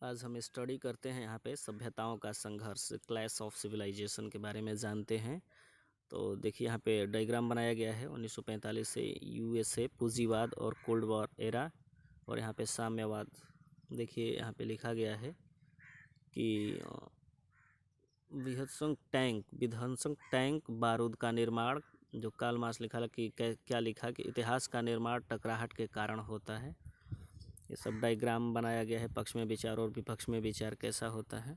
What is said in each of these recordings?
आज हम स्टडी करते हैं यहाँ पे सभ्यताओं का संघर्ष, क्लैश ऑफ सिविलाइजेशन के बारे में जानते हैं। तो देखिए यहाँ पे डायग्राम बनाया गया है 1945 से यूएसए, पूंजीवाद और कोल्ड वॉर एरा, और यहाँ पे साम्यवाद। देखिए यहाँ पे लिखा गया है कि विध्वंसक टैंक बारूद का निर्माण, जो कार्ल मार्क्स लिखा कि क्या लिखा कि इतिहास का निर्माण टकराहट के कारण होता है। ये सब डायग्राम बनाया गया है, पक्ष में विचार और विपक्ष में विचार कैसा होता है।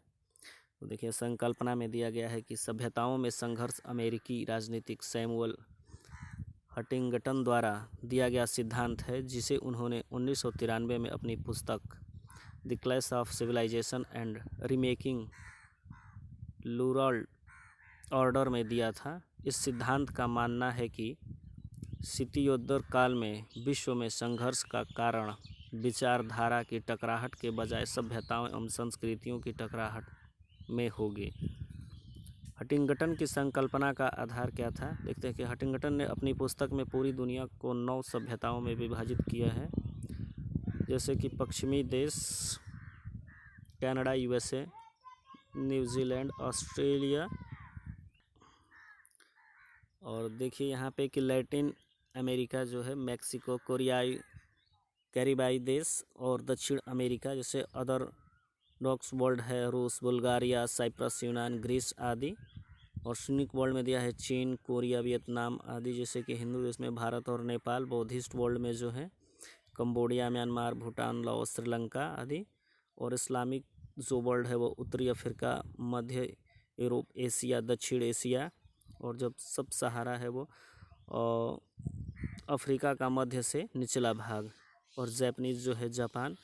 तो देखिए संकल्पना में दिया गया है कि सभ्यताओं में संघर्ष अमेरिकी राजनीतिक सैमुअल हटिंगटन द्वारा दिया गया सिद्धांत है, जिसे उन्होंने 1993 में अपनी पुस्तक the clash of civilization and remaking world order में दिया था। इस सिद्धांत का मानना है कि शीतोत्तर काल में विश्व में संघर्ष का कारण विचारधारा की टकराहट के बजाय सभ्यताओं एवं संस्कृतियों की टकराहट में होगी। हटिंगटन की संकल्पना का आधार क्या था? देखते हैं कि हटिंगटन ने अपनी पुस्तक में पूरी दुनिया को 9 सभ्यताओं में विभाजित किया है, जैसे कि पश्चिमी देश, कनाडा, यूएसए, न्यूजीलैंड, ऑस्ट्रेलिया, और देखिए यहाँ पे कि लैटिन अमेरिका जो है, मैक्सिको, कोरियाई, कैरिबाई देश, और दक्षिण अमेरिका जैसे अदर डॉक्स वर्ल्ड है, रूस, बुल्गारिया, साइप्रस, यूनान, ग्रीस आदि। और शून्यक वर्ल्ड में दिया है चीन, कोरिया, वियतनाम आदि। जैसे कि हिंदू देश में भारत और नेपाल। बौद्धिस्ट वर्ल्ड में जो है Cambodia, Myanmar, Bhutan, Laos, Sri Lanka आदि। और इस्लामिक जो वर्ल्ड है वो उत्तरी अफ्रीका, मध्य यूरोप, एशिया, दक्षिण एशिया, और जब सब सहारा है वो अफ्रीका का मध्य से निचला भाग। और जापानीज जो है जापान।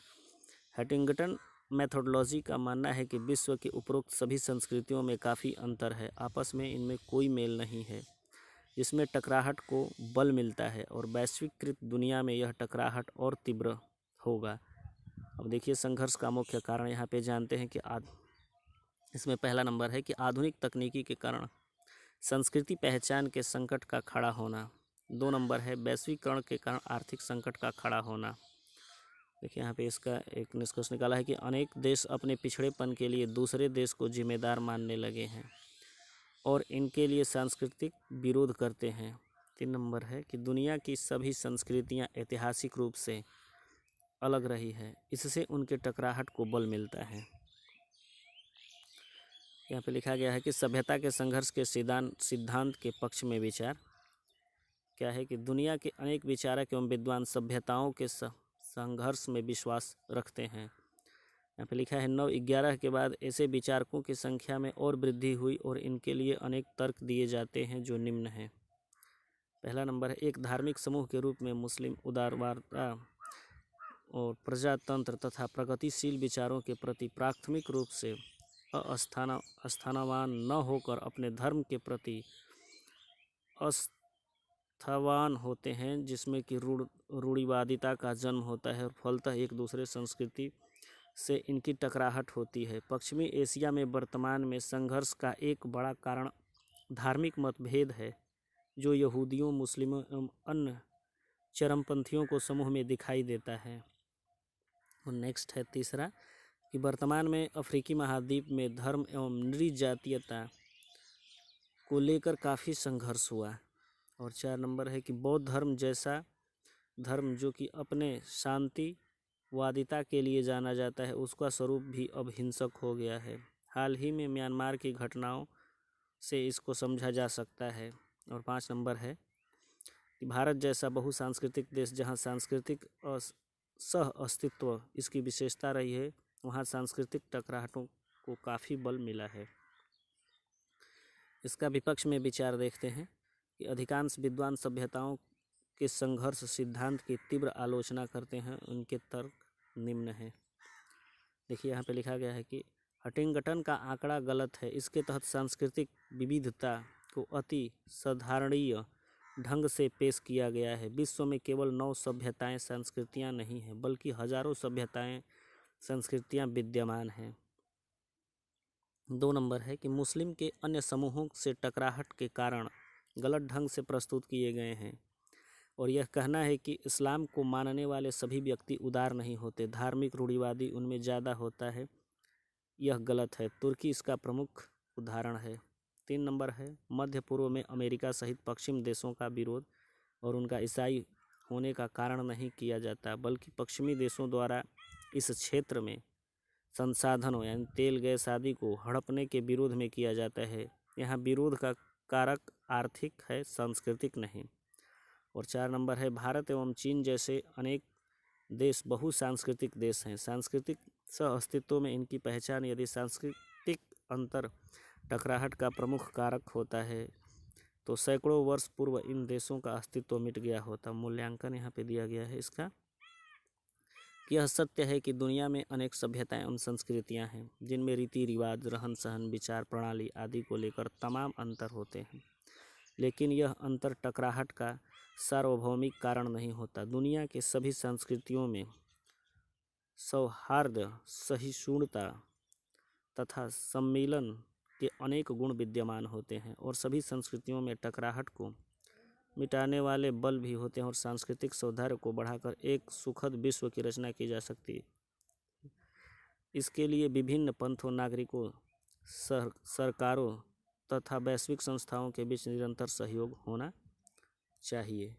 हटिंगटन मेथोडोलॉजी का मानना है कि विश्व के उपरोक्त सभी संस्कृतियों में काफ़ी अंतर है, आपस में इनमें कोई मेल नहीं है, जिसमें टकराहट को बल मिलता है, और वैश्वीकृत दुनिया में यह टकराहट और तीव्र होगा। अब देखिए संघर्ष का मुख्य कारण यहाँ पे जानते हैं कि इसमें पहला नंबर है कि आधुनिक तकनीकी के कारण संस्कृति पहचान के संकट का खड़ा होना। 2 नंबर है वैश्वीकरण के कारण आर्थिक संकट का खड़ा होना। देखिए यहाँ पे इसका एक निष्कर्ष निकाला है कि अनेक देश अपने पिछड़ेपन के लिए दूसरे देश को जिम्मेदार मानने लगे हैं और इनके लिए सांस्कृतिक विरोध करते हैं। 3 नंबर है कि दुनिया की सभी संस्कृतियाँ ऐतिहासिक रूप से अलग रही है, इससे उनके टकराहट को बल मिलता है। यहाँ पे लिखा गया है कि सभ्यता के संघर्ष के सिद्धांत के पक्ष में विचार क्या है कि दुनिया के अनेक विचारक एवं विद्वान सभ्यताओं के संघर्ष में विश्वास रखते हैं। यहाँ पे लिखा है 911 के बाद ऐसे विचारकों की संख्या में और वृद्धि हुई और इनके लिए अनेक तर्क दिए जाते हैं, जो निम्न हैं। पहला नंबर है एक धार्मिक समूह के रूप में मुस्लिम उदारवाद और प्रजातंत्र तथा प्रगतिशील विचारों के प्रति प्राथमिक रूप से अस्थानवान न होकर अपने धर्म के प्रति अस्थावान होते हैं, जिसमें कि रूढ़िवादिता का जन्म होता है और फलतः एक दूसरे संस्कृति से इनकी टकराहट होती है। पश्चिमी एशिया में वर्तमान में संघर्ष का एक बड़ा कारण धार्मिक मतभेद है, जो यहूदियों, मुस्लिमों एवं अन्य चरमपंथियों को समूह में दिखाई देता है। और नेक्स्ट है तीसरा कि वर्तमान में अफ्रीकी महाद्वीप में धर्म एवं नृजातीयता को लेकर काफ़ी संघर्ष हुआ। और 4 नंबर है कि बौद्ध धर्म जैसा धर्म जो कि अपने शांतिवादिता के लिए जाना जाता है, उसका स्वरूप भी अब हिंसक हो गया है। हाल ही में म्यांमार की घटनाओं से इसको समझा जा सकता है। और 5 नंबर है कि भारत जैसा बहुसांस्कृतिक देश, जहां सांस्कृतिक सह अस्तित्व इसकी विशेषता रही है, वहाँ सांस्कृतिक टकराहटों को काफ़ी बल मिला है। इसका विपक्ष में विचार देखते हैं कि अधिकांश विद्वान सभ्यताओं के संघर्ष सिद्धांत की तीव्र आलोचना करते हैं। उनके तर्क निम्न हैं। देखिए यहाँ पे लिखा गया है कि हटिंगटन का आंकड़ा गलत है। इसके तहत सांस्कृतिक विविधता को अति साधारणीय ढंग से पेश किया गया है। विश्व में केवल 9 सभ्यताएं संस्कृतियां नहीं हैं, बल्कि हजारों सभ्यताएं संस्कृतियां विद्यमान हैं। 2 नंबर है कि मुस्लिम के अन्य समूहों से टकराहट के कारण गलत ढंग से प्रस्तुत किए गए हैं। और यह कहना है कि इस्लाम को मानने वाले सभी व्यक्ति उदार नहीं होते, धार्मिक रूढ़िवादी उनमें ज़्यादा होता है, यह गलत है। तुर्की इसका प्रमुख उदाहरण है। 3 नंबर है, मध्य पूर्व में अमेरिका सहित पश्चिम देशों का विरोध और उनका ईसाई होने का कारण नहीं किया जाता, बल्कि पश्चिमी देशों द्वारा इस क्षेत्र में संसाधनों यानी तेल गैस आदि को हड़पने के विरोध में किया जाता है। यहाँ विरोध का कारक आर्थिक है, सांस्कृतिक नहीं। और 4 नंबर है, भारत एवं चीन जैसे अनेक देश बहुसांस्कृतिक देश हैं। सांस्कृतिक सह अस्तित्व में इनकी पहचान, यदि सांस्कृतिक अंतर टकराहट का प्रमुख कारक होता है तो सैकड़ों वर्ष पूर्व इन देशों का अस्तित्व मिट गया होता। मूल्यांकन यहाँ पे दिया गया है इसका। यह सत्य है कि दुनिया में अनेक सभ्यताएं एवं संस्कृतियां हैं जिनमें रीति रिवाज, रहन सहन, विचार प्रणाली आदि को लेकर तमाम अंतर होते हैं, लेकिन यह अंतर टकराहट का सार्वभौमिक कारण नहीं होता। दुनिया के सभी संस्कृतियों में सौहार्द, सहिष्णुता तथा सम्मिलन के अनेक गुण विद्यमान होते हैं और सभी संस्कृतियों में टकराहट को मिटाने वाले बल भी होते हैं और सांस्कृतिक सौहार्द को बढ़ाकर एक सुखद विश्व की रचना की जा सकती है। इसके लिए विभिन्न पंथों, नागरिकों, सरकारों तथा वैश्विक संस्थाओं के बीच निरंतर सहयोग होना चाहिए।